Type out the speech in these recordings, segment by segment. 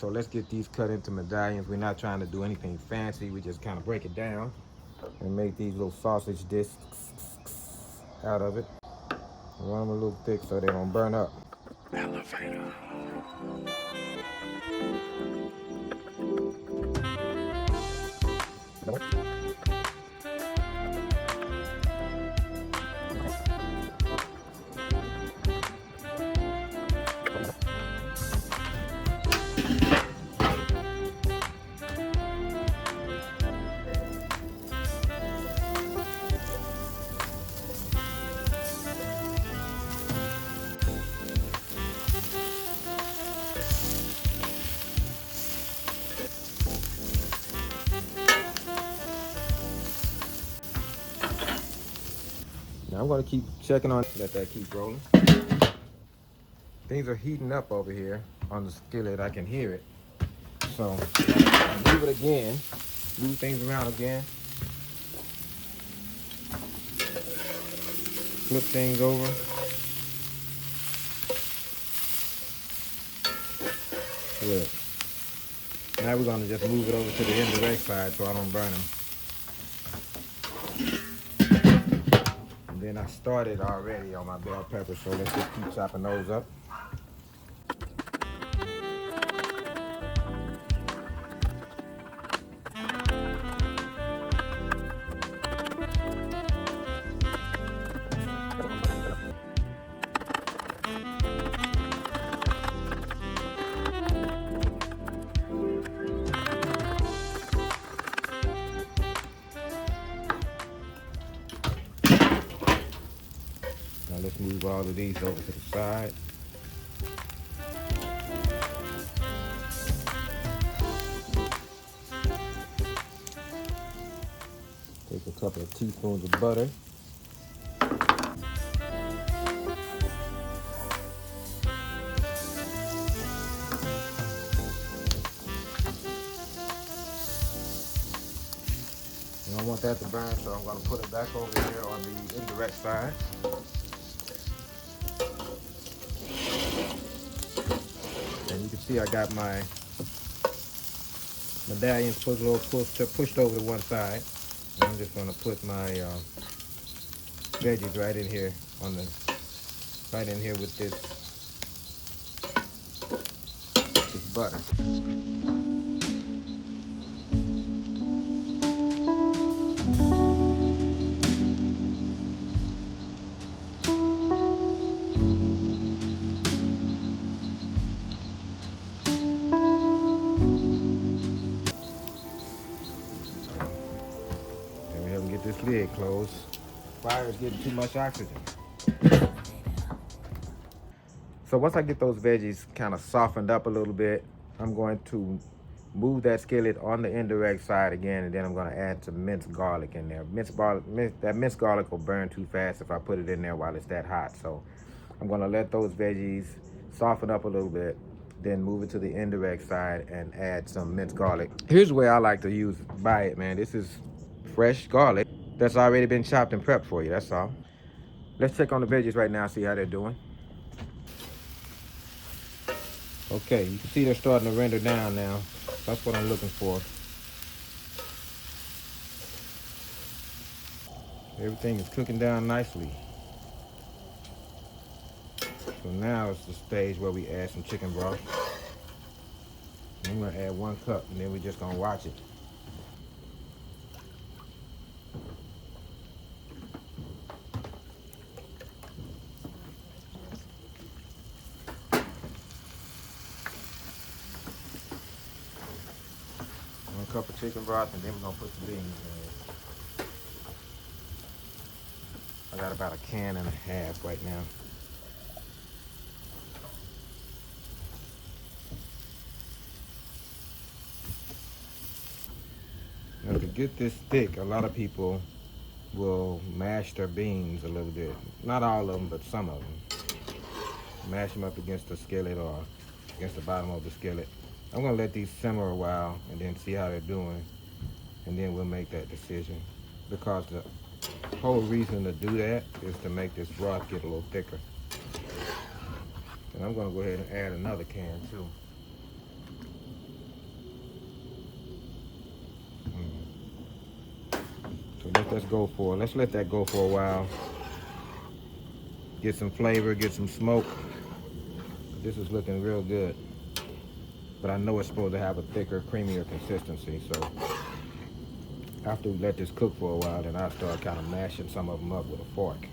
So let's get these cut into medallions. We're not trying to do anything fancy. We just kind of break it down and make these little sausage discs out of it. Run them a little thick so they don't burn up. Elevator. Now I'm going to keep checking on, let that keep rolling. Things are heating up over here on the skillet. I can hear it. So move it again, move things around again. Flip things over. Good. Now we're going to just move it over to the indirect side so I don't burn them. And then I started already on my bell pepper, so let's just keep chopping those up. Now let's move all of these over to the side. Take a couple of teaspoons of butter. I don't want that to burn, so I'm going to put it back over here on the indirect side. And you can see I got my medallions pushed over to one side. And I'm just going to put my veggies right in here with this butter. Get this lid closed. Fire is getting too much oxygen. So once I get those veggies kind of softened up a little bit, I'm going to move that skillet on the indirect side again, and then I'm going to add some minced garlic in there. That minced garlic will burn too fast if I put it in there while it's that hot. So I'm going to let those veggies soften up a little bit, then move it to the indirect side and add some minced garlic. Here's the way I like to buy it, man. This is fresh garlic that's already been chopped and prepped for you, that's all. Let's check on the veggies right now, see how they're doing. Okay, you can see they're starting to render down now. That's what I'm looking for. Everything is cooking down nicely. So now it's the stage where we add some chicken broth. I'm gonna add 1 cup and then we're just gonna watch it. Cup of chicken broth, and then we're gonna put the beans in. I got about 1.5 cans right now. Now to get this thick, a lot of people will mash their beans a little bit. Not all of them, but some of them. Mash them up against the skillet or against the bottom of the skillet. I'm gonna let these simmer a while and then see how they're doing, and then we'll make that decision. Because the whole reason to do that is to make this broth get a little thicker. And I'm gonna go ahead and add another can too. let's go for it. Let's let that go for a while. Get some flavor, get some smoke. This is looking real good. But I know it's supposed to have a thicker, creamier consistency. So after we let this cook for a while, then I'll start kind of mashing some of them up with a fork.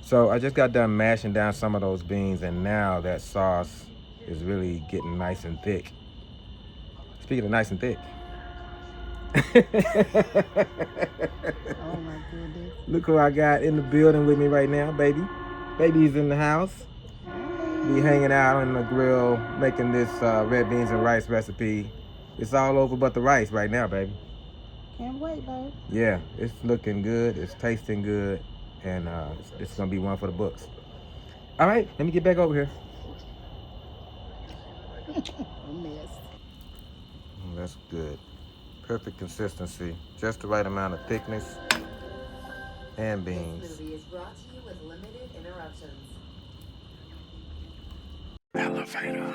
So I just got done mashing down some of those beans, and now that sauce is really getting nice and thick. Speaking of nice and thick. Oh my goodness. Look who I got in the building with me right now, baby. Baby's in the house. Be hanging out on the grill, making this red beans and rice recipe. It's all over but the rice right now, baby. Can't wait, babe. Yeah, it's looking good. It's tasting good. And it's going to be one for the books. All right, let me get back over here. A mess. That's good. Perfect consistency. Just the right amount of thickness and beans. This movie is brought to you with limited interruptions. Elevator.